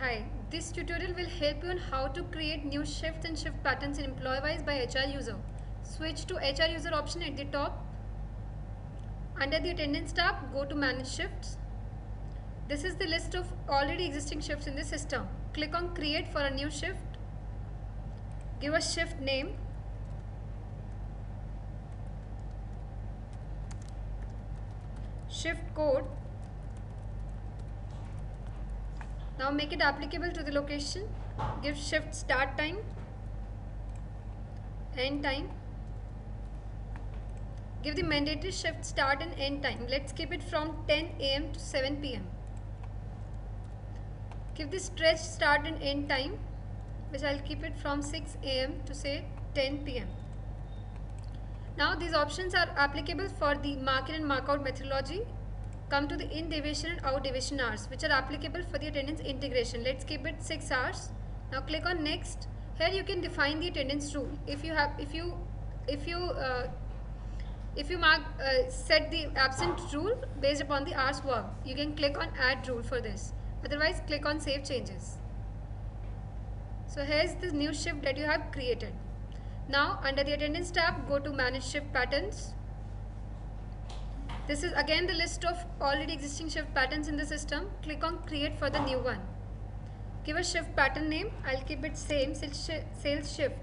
Hi, this tutorial will help you on how to create new shifts and shift patterns in EmployeeWise by HR user. Switch to HR user option at the top. Under the attendance tab, go to manage shifts. This is the list of already existing shifts in the system. Click on create for a new shift. Give a shift name. Shift code. Now make it applicable to the location. Give shift start time, end time. Give the mandatory shift start and end time. Let's keep it from 10 AM to 7 PM. Give the stretch start and end time, which I'll keep it from 6 AM to say 10 PM. Now these options are applicable for the mark in and mark out methodology. Come to the in deviation and out deviation hours, which are applicable for the attendance integration. Let's keep it 6 hours. Now click on next. Here you can define the attendance rule. If you set the absent rule based upon the hours work, you can click on add rule for this. Otherwise, click on save changes. So here's the new shift that you have created. Now under the attendance tab, go to manage shift patterns. This is again the list of already existing shift patterns in the system. Click on create for the new one. Give a shift pattern name. I'll keep it same, sales shift.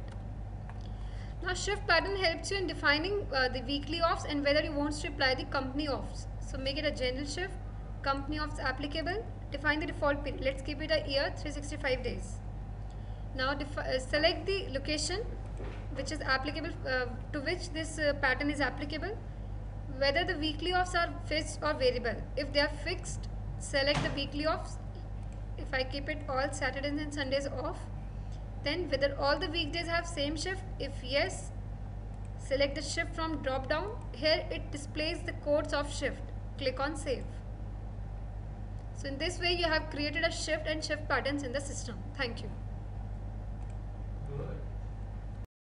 Now shift pattern helps you in defining the weekly offs and whether you want to apply the company offs. So make it a general shift, company offs applicable, define the default period. Let's keep it a year, 365 days. Now select the location which is applicable to which this pattern is applicable. Whether the weekly offs are fixed or variable. If they are fixed, select the weekly offs. If I keep it all Saturdays and Sundays off, then whether all the weekdays have same shift. If yes, select the shift from drop down. Here it displays the codes of shift. Click on save. So in this way you have created a shift and shift patterns in the system. Thank you.